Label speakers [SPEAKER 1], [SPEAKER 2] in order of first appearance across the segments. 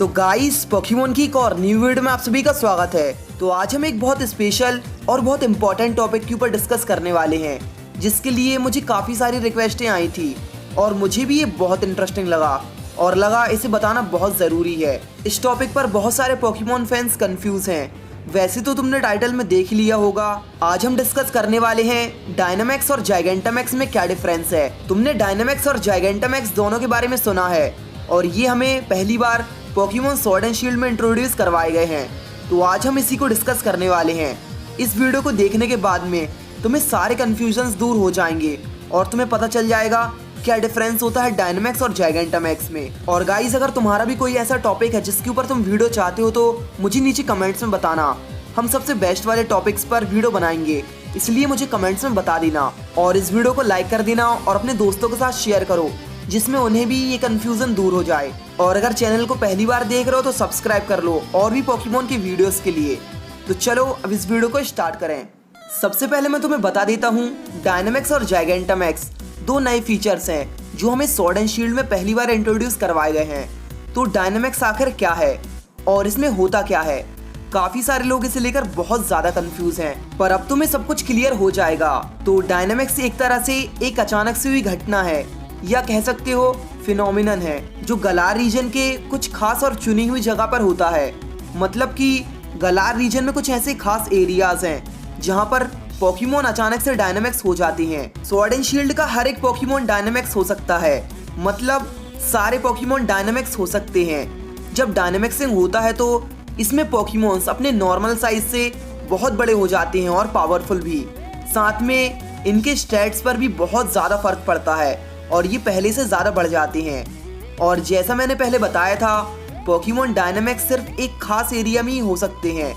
[SPEAKER 1] तो guys, Pokemon की एक और न्यू वीडियो में आप सभी का स्वागत है। तो आज हम एक बहुत स्पेशल और बहुत इंपॉर्टेंट टॉपिक के ऊपर डिस्कस करने वाले हैं, जिसके लिए मुझे काफ़ी सारी रिक्वेस्टें आई थी और मुझे भी ये बहुत इंटरेस्टिंग लगा इसे बताना बहुत ज़रूरी है। इस टॉपिक पर बहुत सारे पोकेमॉन फैंस कंफ्यूज हैं। वैसे तो तुमने टाइटल में देख लिया होगा। आज हम डिस्कस करने वाले हैं डायनामैक्स और जाइगेंटामैक्स में क्या डिफरेंस है। तुमने डायनामैक्स और जाइगेंटामैक्स दोनों के बारे में सुना है और ये हमें पहली बार पोकेमॉन स्वॉर्ड एंड शील्ड में इंट्रोड्यूस करवाए गए हैं। तो आज हम इसी को डिस्कस करने वाले हैं। इस वीडियो को देखने के बाद में तुम्हें सारे कन्फ्यूजन्स दूर हो जाएंगे और तुम्हें पता चल जाएगा क्या डिफरेंस होता है डायनामैक्स और जाइगेंटामैक्स में। और गाइस, अगर तुम्हारा भी कोई ऐसा टॉपिक है जिसके ऊपर तुम वीडियो चाहते हो तो मुझे नीचे कमेंट्स में बताना। हम सबसे बेस्ट वाले टॉपिक्स पर वीडियो बनाएंगे, इसलिए मुझे कमेंट्स में बता देना और इस वीडियो को लाइक कर देना और अपने दोस्तों के साथ शेयर करो, जिसमें उन्हें भी ये कंफ्यूजन दूर हो जाए। और अगर चैनल को पहली बार देख रहे हो तो सब्सक्राइब कर लो और भी पोकेमॉन की वीडियोस के लिए। तो चलो अब इस वीडियो को स्टार्ट करें। सबसे पहले मैं तुम्हें बता देता हूँ, डायनामैक्स और जाइगेंटामैक्स दो नए फीचर्स हैं जो हमें स्वॉर्ड एंड शील्ड में पहली बार इंट्रोड्यूस करवाए गए हैं। तो डायनामैक्स आखिर क्या है और इसमें होता क्या है? काफी सारे लोग इसे लेकर बहुत ज्यादा कंफ्यूज हैं, पर अब तुम्हें सब कुछ क्लियर हो जाएगा। तो डायनामैक्स एक तरह से एक अचानक से हुई घटना है या कह सकते हो फिनोमिनन है, जो गलार रीजन के कुछ खास और चुनी हुई जगह पर होता है। मतलब कि गलार रीजन में कुछ ऐसे खास एरियाज हैं जहां पर पोकेमॉन अचानक से डायनामैक्स हो जाती हैं। स्वॉर्ड एंड शील्ड का हर एक पोकेमॉन डायनामैक्स हो सकता है, मतलब सारे पोकेमॉन डायनामैक्स हो सकते हैं। जब डायनामैक्सिंग होता है तो इसमें पोकेमॉन्स अपने नॉर्मल साइज से बहुत बड़े हो जाते हैं और पावरफुल भी। साथ में इनके स्टैट्स पर भी बहुत ज़्यादा फर्क पड़ता है और ये पहले से ज़्यादा बढ़ जाते हैं। और जैसा मैंने पहले बताया था, पोकेमॉन डायनामैक्स सिर्फ एक खास एरिया में ही हो सकते हैं,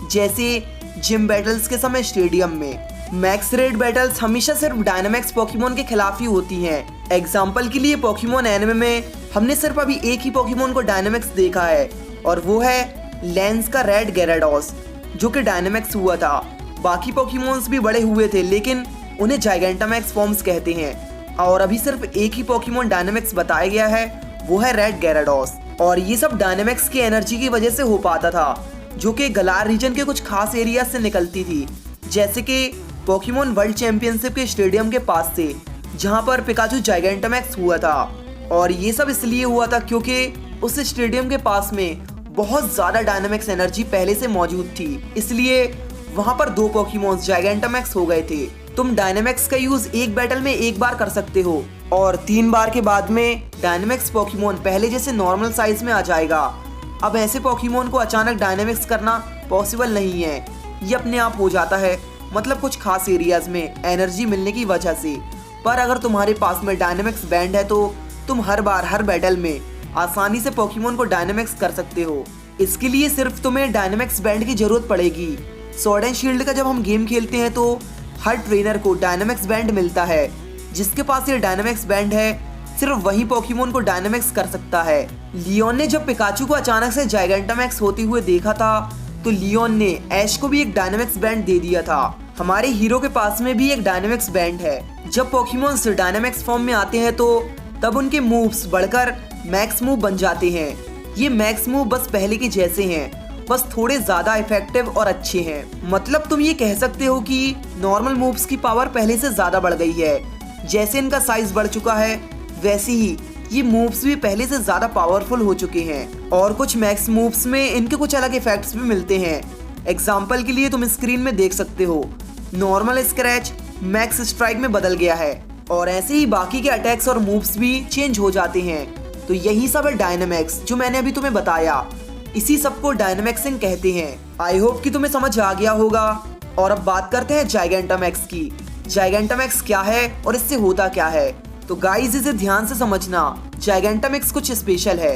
[SPEAKER 1] जैसे जिम बैटल्स के समय स्टेडियम में। मैक्स रेड बैटल्स हमेशा सिर्फ डायनामैक्स पोकेमॉन के खिलाफ ही होती हैं। एग्जाम्पल के लिए पोकेमॉन एनिमे में हमने सिर्फ अभी एक ही पोकेमॉन को डायनामैक्स देखा है और वो है लेंस का रेड गैराडोस, जो कि डायनामैक्स हुआ था। बाकी पोकेमॉन्स भी बड़े हुए थे, लेकिन उन्हें जाइगेंटामैक्स फॉर्म्स कहते हैं। और अभी सिर्फ एक ही पोकेमॉन डायनामैक्स बताया गया है, वो है रेड गैराडोस। और ये सब डायनामैक्स की एनर्जी की वजह से हो पाता था, जो कि गलार रीजन के कुछ खास एरिया से निकलती थी, जैसे कि पोकेमॉन वर्ल्ड चैंपियनशिप के स्टेडियम के पास से, जहां पर पिकाचू जाइगेंटामैक्स हुआ था। और ये सब इसलिए हुआ था क्योंकि उस स्टेडियम के पास में बहुत ज़्यादा डायनामैक्स एनर्जी पहले से मौजूद थी, इसलिए वहां पर दो पोकेमॉन्स जाइगेंटामैक्स हो गए थे। तुम डायनामैक्स का यूज एक बैटल में एक बार कर सकते हो और 3 बार के बाद में डायनामैक्स पोकेमॉन पहले जैसे नॉर्मल साइज में आ जाएगा। अब ऐसे पोकेमॉन को अचानक डायनामैक्स करना पॉसिबल नहीं है, ये अपने आप हो जाता है, मतलब कुछ खास एरियाज में एनर्जी मिलने की वजह से। पर अगर तुम्हारे पास में डायनामैक्स बैंड है तो तुम हर बार हर बैटल में आसानी से पोकेमॉन को डायनामैक्स कर सकते हो। इसके लिए सिर्फ तुम्हें डायनामैक्स बैंड की जरूरत पड़ेगी। स्वॉर्ड एंड शील्ड का जब हम गेम खेलते हैं तो हर ट्रेनर को डायनामैक्स बैंड मिलता है। जिसके पास ये डायनामैक्स बैंड है सिर्फ वही पोकेमॉन को डायनामैक्स कर सकता है। लियोन ने जब पिकाचू को अचानक से जाइगेंटामैक्स होते हुए देखा था तो लियोन ने ऐश को भी एक डायनामैक्स बैंड दे दिया था। हमारे हीरो के पास में भी एक डायनामैक्स बैंड है। जब पोकेमॉन्स डायनामैक्स फॉर्म में आते हैं तो तब उनके मूव्स बढ़कर मैक्स मूव बन जाते हैं। ये मैक्स मूव बस पहले के जैसे हैं, बस थोड़े ज्यादा इफेक्टिव और अच्छे हैं। मतलब तुम ये कह सकते हो कि नॉर्मल मूव्स की पावर पहले से ज्यादा बढ़ गई है। जैसे इनका साइज बढ़ चुका है, वैसे ही ये मूव्स भी पहले से ज्यादा पावरफुल हो चुके हैं। और कुछ मैक्स मूव्स में इनके कुछ अलग इफेक्ट्स भी मिलते हैं। एग्जाम्पल के लिए तुम स्क्रीन में देख सकते हो, नॉर्मल स्क्रैच मैक्स स्ट्राइक में बदल गया है और ऐसे ही बाकी के अटैक्स और मूव्स भी चेंज हो जाते हैं। तो यही सब है डायनामैक्स, जो मैंने अभी तुम्हें बताया। इसी सब को डायनामैक्सिंग कहते हैं। आई होप कि तुम्हें समझ आ गया होगा। और अब बात करते हैं जाइगेंटामैक्स की। जाइगेंटामैक्स क्या है और इससे होता क्या है? तो गाइस, इसे ध्यान से समझना। जाइगेंटामैक्स कुछ स्पेशल है।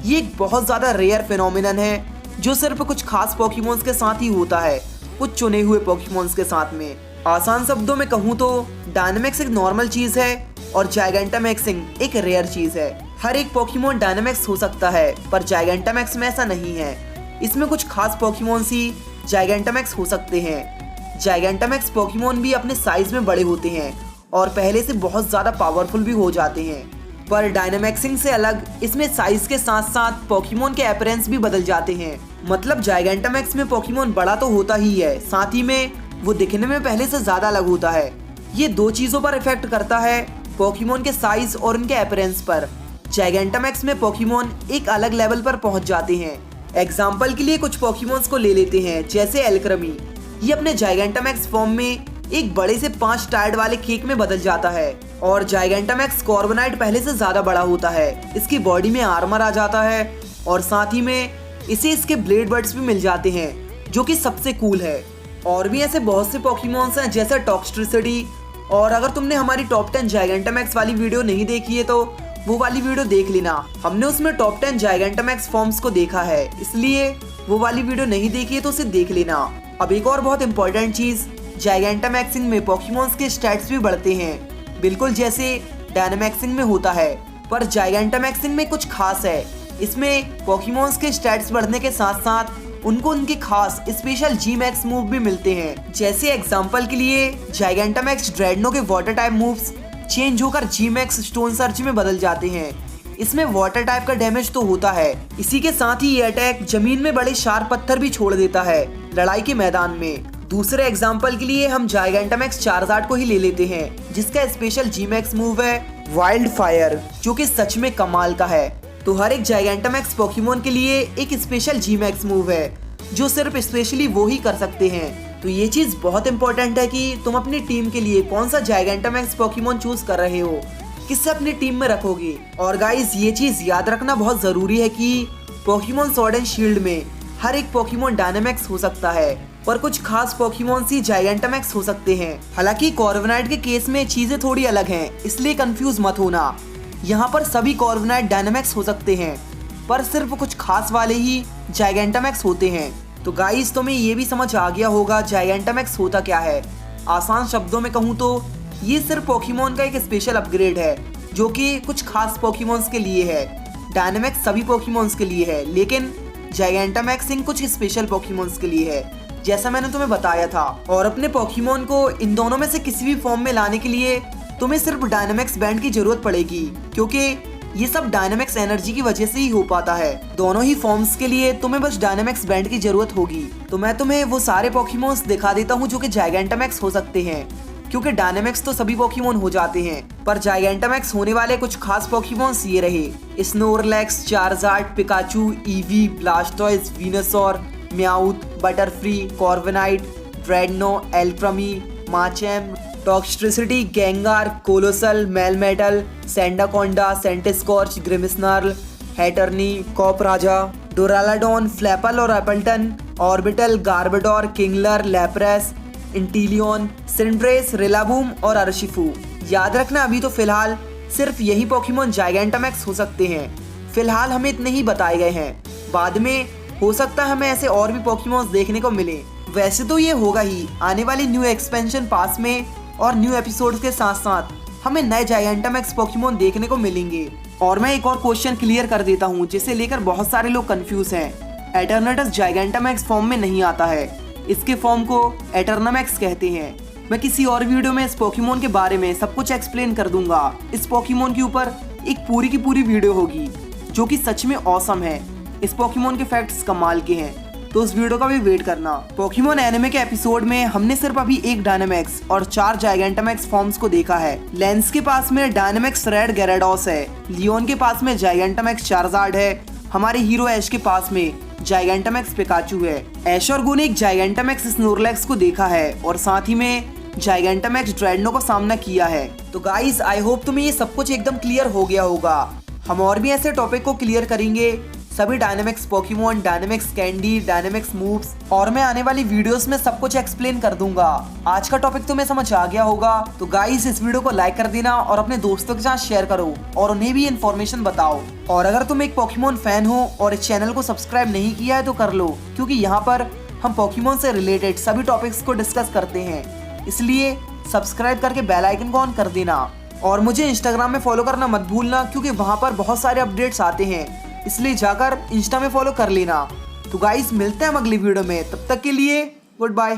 [SPEAKER 1] ये एक बहुत ज्यादा रेयर फिनोमिनन है जो सिर्फ कुछ खास पोकेमॉन्स के साथ ही होता है, कुछ चुने हुए पोकेमॉन्स के साथ में। आसान शब्दों में कहूँ तो डायनामैक्स एक नॉर्मल चीज है और जाइगेंटामैक्सिंग एक रेयर चीज है। हर एक पोकेमॉन डायनामैक्स हो सकता है, पर जाइगेंटामैक्स में ऐसा नहीं है। इसमें कुछ खास पोकेमॉन्स ही जाइगेंटामैक्स हो सकते हैं। जाइगेंटामैक्स पोकेमॉन भी अपने साइज में बड़े होते हैं और पहले से बहुत ज़्यादा पावरफुल भी हो जाते हैं। पर डायनामैक्सिंग से अलग इसमें साइज के साथ साथ पोकेमोन के अपीयरेंस भी बदल जाते हैं। मतलब जायगेंटामैक्स में पोकेमोन बड़ा तो होता ही है, साथ ही में वो दिखने में पहले से ज्यादा अलग होता है। ये दो चीजों पर इफेक्ट करता है, पोकेमोन के साइज और उनके अपीयरेंस पर। जायगेंटामैक्स में पोकेमोन एक अलग लेवल पर पहुंच जाते हैं। एग्जाम्पल के लिए कुछ पोकेमोन्स को ले लेते हैं, जैसे एल्क्रमी। ये अपने जायगेंटामैक्स फॉर्म में एक बड़े से 5 टायर्ड वाले केक में बदल जाता है। और जायगेंटामैक्स कॉर्बोनाइट पहले से ज्यादा बड़ा होता है, इसकी बॉडी में आर्मर आ जाता है और साथ ही में इसे इसके ब्लेड बर्ड्स भी मिल जाते हैं, जो कि सबसे कूल है। और भी ऐसे बहुत से पोकेमोन्स हैं, जैसे टॉक्सट्रिसिटी। और अगर तुमने हमारी टॉप 10 जायगेंटामैक्स वाली वीडियो नहीं देखी है तो वो वाली वीडियो देख लेना। हमने उसमें टॉप 10 जायगेंटामैक्स फॉर्म्स को देखा है, इसलिए वो वाली वीडियो नहीं देखी है तो उसे देख लेना। अब एक और बहुत इंपॉर्टेंट चीज, जायगेंटामैक्सिंग में पोकेमोन्स के स्टैट्स भी बढ़ते हैं, बिल्कुल जैसे डायनामैक्सिंग में होता है। पर जायगेंटामैक्सिंग में कुछ खास है, इसमें पोकेमोन्स के स्टैट्स बढ़ने के साथ साथ उनको उनके खास स्पेशल जी मैक्स मूव भी मिलते हैं। जैसे एग्जांपल के लिए जायगेंटामैक्स ड्रेडनो के वाटर टाइप मूव्स चेंज होकर जी मैक्स स्टोन सर्च में बदल जाते हैं। इसमें वाटर टाइप का डैमेज तो होता है, इसी के साथ ही ये अटैक जमीन में बड़े शार्प पत्थर भी छोड़ देता है लड़ाई के मैदान में। दूसरे एग्जांपल के लिए हम जायगेंटामैक्स चार्जार्ड को ही ले लेते हैं, जिसका स्पेशल जी मैक्स मूव है वाइल्ड फायर, जो कि सच में कमाल का है। तो हर एक जायगेंटामैक्स पोकेमोन के लिए एक स्पेशल जी मैक्स मूव है, जो सिर्फ स्पेशली वो ही कर सकते हैं। तो ये चीज बहुत इंपॉर्टेंट है कि तुम अपनी टीम के लिए कौन सा जायगेंटामैक्स पोकेमोन चूज कर रहे हो, किससे अपनी टीम में रखोगे। और गाइस ये चीज याद रखना बहुत जरूरी है कि पोकेमोन स्वॉर्ड एंड शील्ड में हर एक पोकेमोन डायनामैक्स हो सकता है, पर कुछ खास पोकेमोन ही जायगेंटामैक्स हो सकते हैं। हालांकि कॉर्विनाइट के केस में चीजें थोड़ी अलग हैं, इसलिए कंफ्यूज मत होना। यहाँ पर सभी कॉर्विनाइट डायनामैक्स हो सकते हैं, पर सिर्फ कुछ खास वाले ही जायगेंटामैक्स होते हैं। तो गाइस तुम्हें ये भी समझ आ गया होगा जायगेंटामैक्स होता क्या है। आसान शब्दों में कहूँ तो ये सिर्फ पोकेमोन का एक स्पेशल अपग्रेड है, जो कि कुछ खास पोकेमोन्स के लिए है। डायनामैक्स सभी पोकेमोन्स के लिए है, लेकिन जायगेंटामैक्सिंग कुछ स्पेशल पोकेमोन्स के लिए है, जैसा मैंने तुम्हें बताया था। और अपने पोकेमोन को इन दोनों में से किसी भी फॉर्म में लाने के लिए तुम्हें सिर्फ डायनामैक्स बैंड की जरूरत पड़ेगी, क्योंकि ये सब डायनामैक्स एनर्जी की वजह से ही हो पाता है। दोनों ही फॉर्म्स के लिए तुम्हें बस डायनामैक्स बैंड की जरूरत होगी। तो मैं तुम्हें वो सारे पोकेमोन्स दिखा देता हूँ जो कि जायगेंटामैक्स हो सकते हैं, क्योंकि डायनामैक्स तो सभी पोकेमोन हो जाते हैं, पर जायगेंटामैक्स होने वाले कुछ खास पोकेमोन्स ये रहे: Snorlax, Charizard, Pikachu, Eevee, Blastoise, Venusaur, Meowth, Butterfree, Corviknight, Drednaw, Alcremie, Machamp, Toxtricity, Gengar, Coalossal, Melmetal, Sandaconda, Centiskorch, Grimmsnarl, Hatterene, Copperajah, Duraludon, Flapple और Appletun, Orbeetle, Garbodor, Kingler, Lapras, Inteleon, Cinderace, Rillaboom और Urshifu. याद रखना अभी तो फिलहाल सिर्फ यही Pokemon जायगेंटामैक्स हो सकते हैं। फिलहाल हमें इतने ही बताए गए हैं, बाद में हो सकता है हमें ऐसे और भी पोकेमोन्स देखने को मिले। वैसे तो ये होगा ही, आने वाली न्यू एक्सपेंशन पास में और न्यू एपिसोड्स के साथ साथ हमें नए जायगेंटामैक्स पोकेमोन देखने को मिलेंगे। और मैं एक और क्वेश्चन क्लियर कर देता हूँ, जिसे लेकर बहुत सारे लोग कंफ्यूज हैं। एटर्नाटस जायगेंटामैक्स फॉर्म में नहीं आता है, इसके फॉर्म को एटर्नामैक्स कहते हैं। मैं किसी और वीडियो में इस पोकेमोन के बारे में सब कुछ एक्सप्लेन कर दूंगा। इस पोकेमोन के ऊपर एक पूरी की पूरी वीडियो होगी, जो कि सच में ऑसम है। इस पोकेमोन के फैक्ट्स कमाल के हैं, तो उस वीडियो का भी वेट करना। पोकेमोन एनिमे के एपिसोड में हमने सिर्फ अभी एक डायनामैक्स और 4 जायगेंटामैक्स फॉर्म्स को देखा है। लेंस के पास में डायनामैक्स रेड गैराडोस है, लियोन के पास में जायगेंटामैक्स चार्जार्ड है, हमारे हीरो ऐश के पास में जायगेंटामैक्स पिकाचू है। ऐश और गो ने एक जायगेंटामैक्स स्नोरलैक्स को देखा है और साथ ही में जायगेंटामैक्स ड्रेडनो का सामना किया है। तो गाइस आई होप तुम्हें ये सब कुछ एकदम क्लियर हो गया होगा। हम और भी ऐसे टॉपिक को क्लियर करेंगे, सभी dynamics Pokemon, dynamics candy, dynamics moves, और मैं आने वाली वीडियोस में सब कुछ एक्सप्लेन कर दूंगा। आज का टॉपिक तुम्हें समझ आ गया होगा, तो गाइस इस वीडियो को लाइक कर देना और अपने दोस्तों के साथ शेयर करो और उन्हें भी इन्फॉर्मेशन बताओ। और अगर तुम एक पोकेमोन फैन हो और इस चैनल को सब्सक्राइब नहीं किया है तो कर लो, क्योंकि यहाँ पर हम पोकेमोन से रिलेटेड सभी टॉपिक्स को डिस्कस करते हैं, इसलिए सब्सक्राइब करके बेल आइकन को ऑन कर देना। और मुझे इंस्टाग्राम में फॉलो करना मत भूलना, क्योंकि वहाँ पर बहुत सारे अपडेट्स आते हैं, इसलिए जाकर इंस्टा में फॉलो कर लेना। तो गाइस मिलते हैं हम अगली वीडियो में, तब तक के लिए गुड बाय।